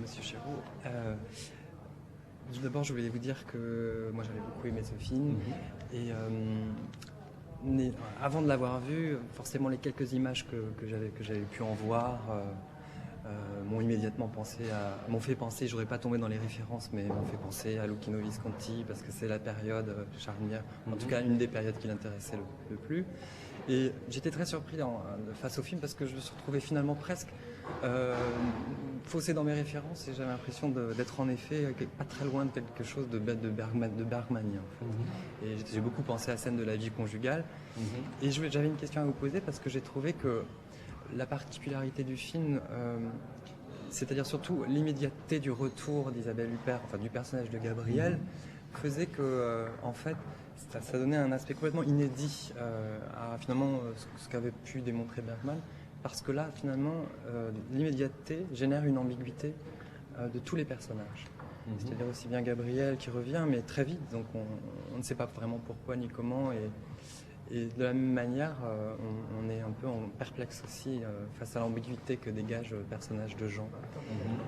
Monsieur Chéreau, tout d'abord je voulais vous dire que moi j'avais beaucoup aimé ce film et avant de l'avoir vu, forcément les quelques images que j'avais pu en voir m'ont fait penser, j'aurais pas tombé dans les références, mais m'ont fait penser à Luchino Visconti parce que c'est la période charnière, en tout cas une des périodes qui l'intéressait le plus. Et j'étais très surpris face au film parce que je me suis retrouvé finalement presque faussé dans mes références et j'avais l'impression d'être en effet pas très loin de quelque chose de Bergmanien en fait. Et j'ai beaucoup pensé à la scène de la vie conjugale. Et j'avais une question à vous poser parce que j'ai trouvé que la particularité du film, c'est-à-dire surtout l'immédiateté du retour d'Isabelle Huppert, enfin du personnage de Gabriel, faisait que en fait ça donnait un aspect complètement inédit à finalement ce qu'avait pu démontrer Bergman, parce que là finalement l'immédiateté génère une ambiguïté de tous les personnages. C'est-à-dire aussi bien Gabriel qui revient, mais très vite, donc on ne sait pas vraiment pourquoi ni comment, et de la même manière, on est un peu en perplexe aussi face à l'ambiguïté que dégage le personnage de Jean.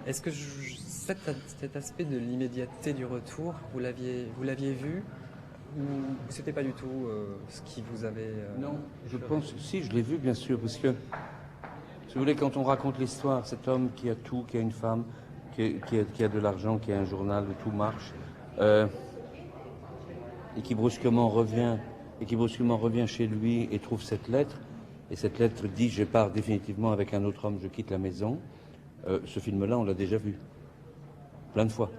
Est-ce que cet aspect de l'immédiateté du retour, vous l'aviez vu ou c'était pas du tout ce qui vous avait... Non, je pense que si, je l'ai vu bien sûr, parce que, si vous voulez, quand on raconte l'histoire, cet homme qui a tout, qui a une femme, qui a de l'argent, qui a un journal, où tout marche, et qui brusquement revient chez lui et trouve cette lettre, et cette lettre dit « je pars définitivement avec un autre homme, je quitte la maison », ce film-là, on l'a déjà vu, plein de fois.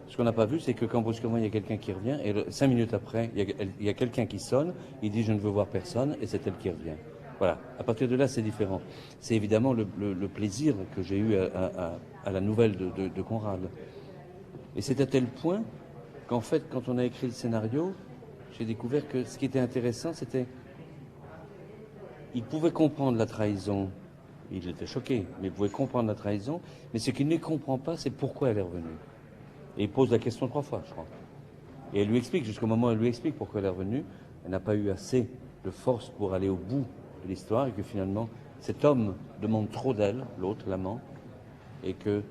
Ce qu'on n'a pas vu, c'est que quand brusquement il y a quelqu'un qui revient, et 5 minutes après, il y a quelqu'un qui sonne, il dit « je ne veux voir personne », et c'est elle qui revient. Voilà, à partir de là, c'est différent. C'est évidemment le plaisir que j'ai eu à la nouvelle de Conrad. Et c'est à tel point qu'en fait, quand on a écrit le scénario, j'ai découvert que ce qui était intéressant, c'était... Il pouvait comprendre la trahison, il était choqué, mais il pouvait comprendre la trahison, mais ce qu'il ne comprend pas, c'est pourquoi elle est revenue. Et il pose la question 3 fois, je crois. Et elle lui explique, jusqu'au moment où elle lui explique pourquoi elle est revenue, elle n'a pas eu assez de force pour aller au bout de l'histoire, et que finalement, cet homme demande trop d'elle, l'autre, l'amant, et qu'il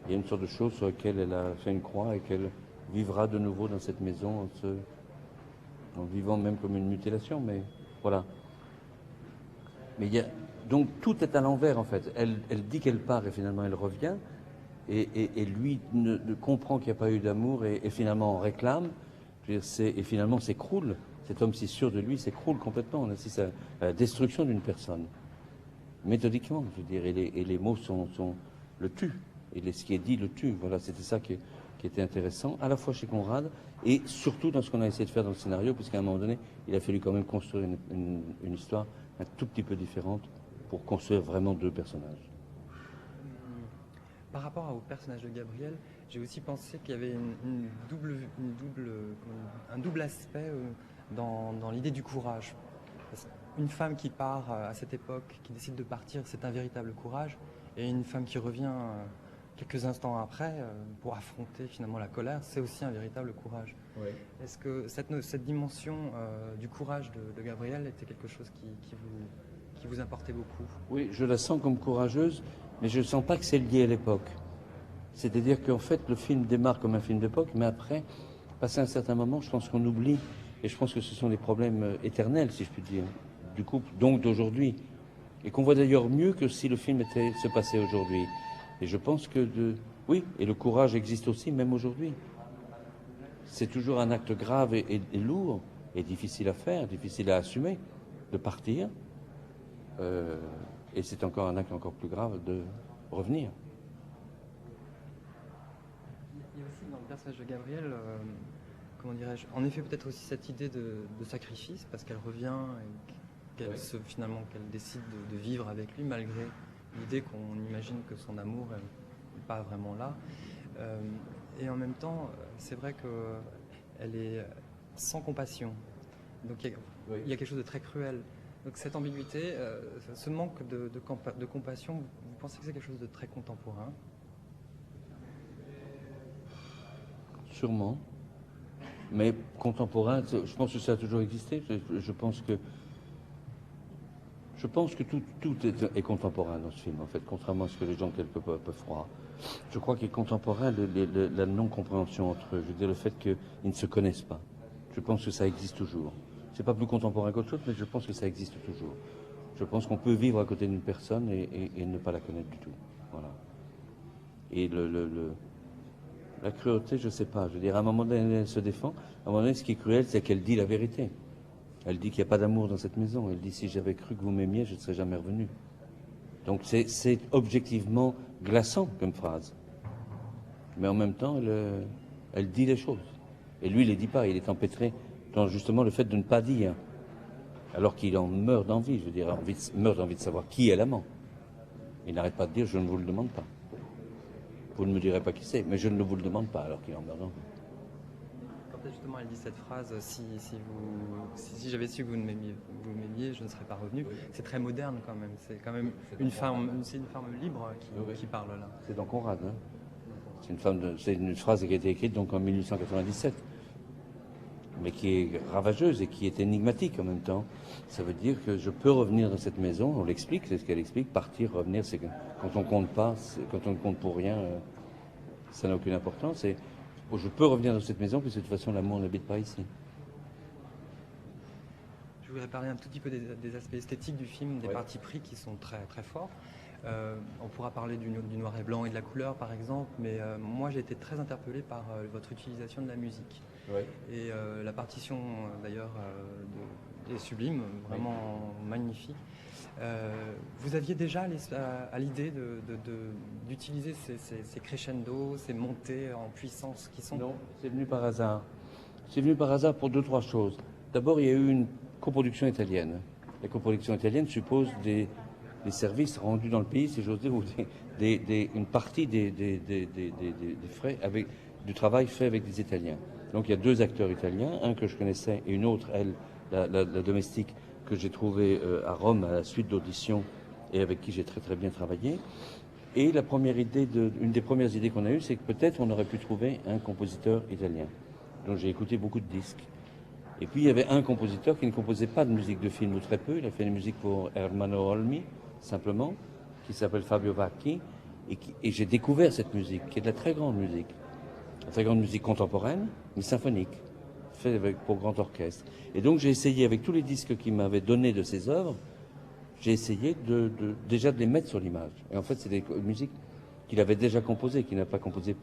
y a une sorte de chose sur laquelle elle a fait une croix, et qu'elle vivra de nouveau dans cette maison en vivant même comme une mutilation, mais voilà. Mais donc tout est à l'envers en fait. Elle dit qu'elle part et finalement elle revient, et lui ne comprend qu'il n'y a pas eu d'amour et finalement en réclame. Je veux dire, et finalement s'écroule. Cet homme si sûr de lui s'écroule complètement. On assiste à la destruction d'une personne. Méthodiquement, je veux dire, et les mots le tuent. Et ce qui est dit le tue. Voilà, c'était ça qui était intéressant, à la fois chez Conrad, et surtout dans ce qu'on a essayé de faire dans le scénario, puisqu'à un moment donné, il a fallu quand même construire une histoire un tout petit peu différente pour construire vraiment 2 personnages. Par rapport au personnage de Gabriel, j'ai aussi pensé qu'il y avait un double aspect dans l'idée du courage. Une femme qui part à cette époque, qui décide de partir, c'est un véritable courage. Et une femme qui revient quelques instants après pour affronter finalement la colère, c'est aussi un véritable courage. Oui. Est-ce que cette dimension du courage de Gabriel était quelque chose qui vous importait beaucoup? Oui, je la sens comme courageuse, mais je ne sens pas que c'est lié à l'époque. C'est-à-dire qu'en fait, le film démarre comme un film d'époque, mais après, passé un certain moment, je pense qu'on oublie, et je pense que ce sont des problèmes éternels, si je puis dire, du couple, donc d'aujourd'hui, et qu'on voit d'ailleurs mieux que si le film se passait aujourd'hui. Et je pense que oui, et le courage existe aussi, même aujourd'hui. C'est toujours un acte grave et lourd, et difficile à faire, difficile à assumer, de partir. Et c'est encore un acte encore plus grave de revenir. Il y a aussi dans le personnage de Gabriel, comment dirais-je, en effet peut-être aussi cette idée de sacrifice, parce qu'elle revient et finalement qu'elle décide de vivre avec lui malgré l'idée qu'on imagine que son amour n'est pas vraiment là. Et en même temps, c'est vrai qu'elle est sans compassion. Donc il y a quelque chose de très cruel. Donc cette ambiguïté, ce manque de compassion, vous pensez que c'est quelque chose de très contemporain? Sûrement. Mais contemporain, je pense que ça a toujours existé. Je Je pense que tout est contemporain dans ce film, en fait, contrairement à ce que les gens quelque peu peuvent croire. Je crois qu'il est contemporain la non-compréhension entre eux, je veux dire le fait qu'ils ne se connaissent pas. Je pense que ça existe toujours. C'est pas plus contemporain qu'autre chose, mais je pense que ça existe toujours. Je pense qu'on peut vivre à côté d'une personne et ne pas la connaître du tout. Voilà. Et la cruauté, je sais pas. Je veux dire, à un moment donné, elle se défend. À un moment donné, ce qui est cruel, c'est qu'elle dit la vérité. Elle dit qu'il n'y a pas d'amour dans cette maison. Elle dit, si j'avais cru que vous m'aimiez, je ne serais jamais revenu. Donc c'est objectivement glaçant comme phrase. Mais en même temps, elle dit les choses. Et lui, il ne les dit pas. Il est empêtré dans justement le fait de ne pas dire. Alors qu'il en meurt d'envie. Je veux dire, meurt d'envie de savoir qui est l'amant. Il n'arrête pas de dire, je ne vous le demande pas. Vous ne me direz pas qui c'est, mais je ne vous le demande pas, alors qu'il en meurt d'envie. Quand justement elle dit cette phrase, si j'avais su que vous m'aimiez, je ne serais pas revenu, oui. C'est très moderne quand même. C'est quand même une femme libre qui parle là. C'est dans Conrad. Hein. C'est une phrase qui a été écrite donc en 1897, mais qui est ravageuse et qui est énigmatique en même temps. Ça veut dire que je peux revenir dans cette maison, on l'explique, c'est ce qu'elle explique, partir, revenir, c'est que quand on compte pas, quand on ne compte pour rien, ça n'a aucune importance. Et je peux revenir dans cette maison, puisque de toute façon l'amour n'habite pas ici. Je voudrais parler un tout petit peu des aspects esthétiques du film, des partis pris qui sont très, très forts. On pourra parler du noir et blanc et de la couleur par exemple, mais moi j'ai été très interpellé par votre utilisation de la musique. Ouais. Et la partition d'ailleurs est sublime, vraiment magnifique. Vous aviez déjà à l'idée d'utiliser ces crescendo, ces montées en puissance qui sont... Non, c'est venu par hasard. C'est venu par hasard pour 2-3 choses. D'abord, il y a eu une coproduction italienne. La coproduction italienne suppose des services rendus dans le pays, si j'ose dire, ou une partie des frais du travail fait avec des Italiens. Donc il y a 2 acteurs italiens, un que je connaissais et une autre, elle, la domestique, que j'ai trouvée à Rome à la suite d'auditions et avec qui j'ai très très bien travaillé. Et une des premières idées qu'on a eues, c'est que peut-être on aurait pu trouver un compositeur italien. Donc j'ai écouté beaucoup de disques. Et puis il y avait un compositeur qui ne composait pas de musique de film ou très peu. Il a fait des musiques pour Ermanno Olmi, simplement, qui s'appelle Fabio Vacchi. Et j'ai découvert cette musique, qui est de la très grande musique. La très grande musique contemporaine, mais symphonique, fait pour grand orchestre. Et donc j'ai essayé, avec tous les disques qu'il m'avait donnés de ses œuvres, j'ai essayé déjà de les mettre sur l'image. Et en fait, c'est des musiques qu'il avait déjà composées, qu'il n'a pas composées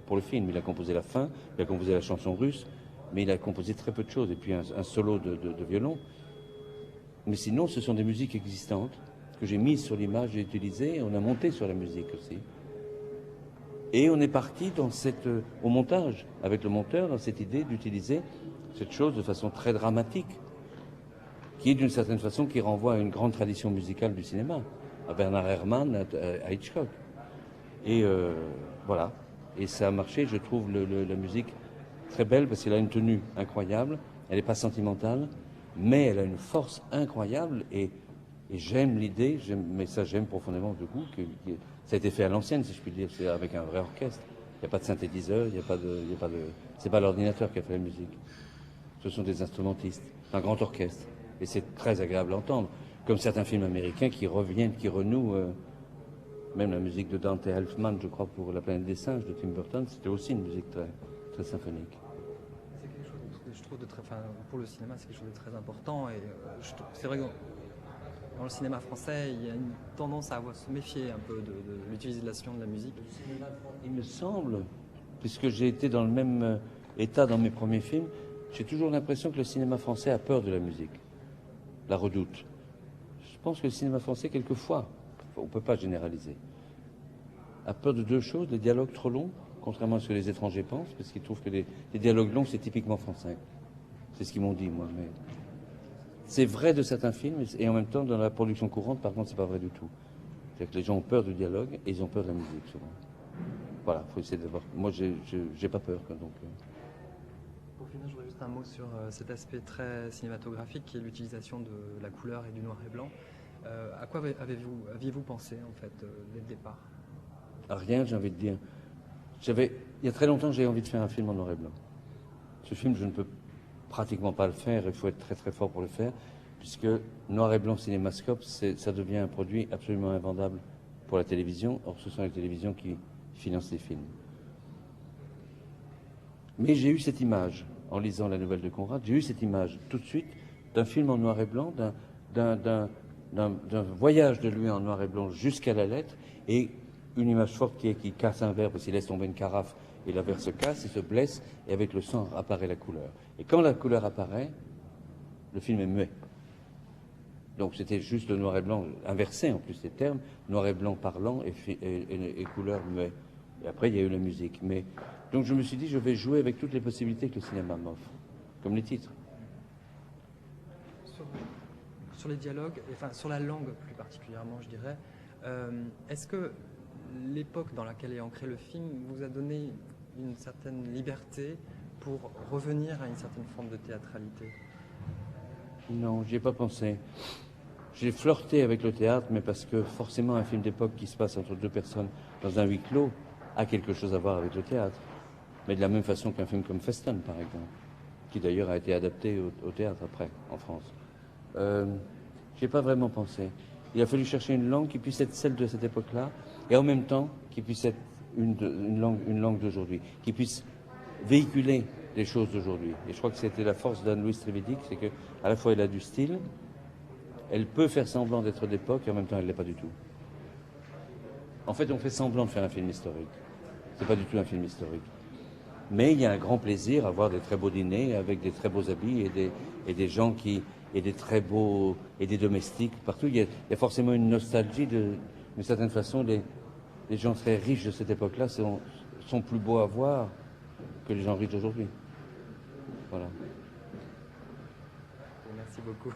pour le film. Il a composé la fin, il a composé la chanson russe, mais il a composé très peu de choses. Et puis un solo de violon. Mais sinon, ce sont des musiques existantes que j'ai mises sur l'image, j'ai utilisées, et on a monté sur la musique aussi. Et on est parti au montage, avec le monteur, dans cette idée d'utiliser cette chose de façon très dramatique, qui est d'une certaine façon qui renvoie à une grande tradition musicale du cinéma, à Bernard Herrmann, à Hitchcock. Et voilà. Et ça a marché, je trouve la musique très belle, parce qu'elle a une tenue incroyable, elle n'est pas sentimentale, mais elle a une force incroyable, et j'aime l'idée, mais ça j'aime profondément de goût, que ça a été fait à l'ancienne, si je puis dire, c'est avec un vrai orchestre. Il n'y a pas de synthétiseur, c'est pas l'ordinateur qui a fait la musique. Ce sont des instrumentistes, un grand orchestre. Et c'est très agréable à entendre. Comme certains films américains qui reviennent, qui renouent, même la musique de Dante Elfman, je crois, pour La planète des singes de Tim Burton, c'était aussi une musique très, très symphonique. C'est quelque chose, je trouve, pour le cinéma, c'est quelque chose de très important. Et c'est vrai que dans le cinéma français, il y a une tendance à se méfier un peu de l'utilisation de la musique. Il me semble, puisque j'ai été dans le même état dans mes premiers films, j'ai toujours l'impression que le cinéma français a peur de la musique, la redoute. Je pense que le cinéma français, quelquefois, on ne peut pas généraliser, a peur de 2 choses, les dialogues trop longs, contrairement à ce que les étrangers pensent, parce qu'ils trouvent que les dialogues longs, c'est typiquement français. C'est ce qu'ils m'ont dit, moi. Mais c'est vrai de certains films, et en même temps, dans la production courante, par contre, c'est pas vrai du tout. C'est-à-dire que les gens ont peur du dialogue, et ils ont peur de la musique, souvent. Voilà, il faut essayer de voir. Moi, j'ai pas peur, quoi, donc... Pour finir, je voudrais juste un mot sur cet aspect très cinématographique qui est l'utilisation de la couleur et du noir et blanc. À quoi aviez-vous pensé, en fait, dès le départ? À rien, j'ai envie de dire. Il y a très longtemps, j'ai envie de faire un film en noir et blanc. Ce film, je ne peux pratiquement pas le faire, il faut être très très fort pour le faire. puisque noir et blanc cinémascope, ça devient un produit absolument invendable pour la télévision. Or, ce sont les télévisions qui financent les films. Mais j'ai eu cette image, en lisant la nouvelle de Conrad, j'ai eu cette image tout de suite d'un film en noir et blanc, d'un voyage de lui en noir et blanc jusqu'à la lettre, et une image forte qui casse un verre parce qu'il laisse tomber une carafe et la verre se casse, il se blesse, et avec le sang apparaît la couleur. Et quand la couleur apparaît, le film est muet. Donc c'était juste le noir et blanc, inversé en plus des termes, noir et blanc parlant et couleur muet. Et après il y a eu la musique. Mais donc je me suis dit, je vais jouer avec toutes les possibilités que le cinéma m'offre, comme les titres. Sur les dialogues, enfin sur la langue plus particulièrement, je dirais, est-ce que l'époque dans laquelle est ancré le film vous a donné une certaine liberté pour revenir à une certaine forme de théâtralité? Non, j'y ai pas pensé. J'ai flirté avec le théâtre, mais parce que forcément un film d'époque qui se passe entre deux personnes dans un huis clos a quelque chose à voir avec le théâtre. Mais de la même façon qu'un film comme Festen, par exemple, qui d'ailleurs a été adapté au théâtre après, en France. J'y ai pas vraiment pensé. Il a fallu chercher une langue qui puisse être celle de cette époque-là, et en même temps qui puisse être une langue d'aujourd'hui, qui puisse véhiculer les choses d'aujourd'hui. Et je crois que c'était la force d'Anne-Louise Trévidic, c'est qu'à la fois elle a du style, elle peut faire semblant d'être d'époque, et en même temps elle ne l'est pas du tout. En fait, on fait semblant de faire un film historique. C'est pas du tout un film historique. Mais il y a un grand plaisir à voir des très beaux dîners avec des très beaux habits et des gens et des très beaux, et des domestiques partout. Il y a forcément une nostalgie d'une certaine façon. Les gens très riches de cette époque-là sont plus beaux à voir que les gens riches d'aujourd'hui. Voilà. Merci beaucoup.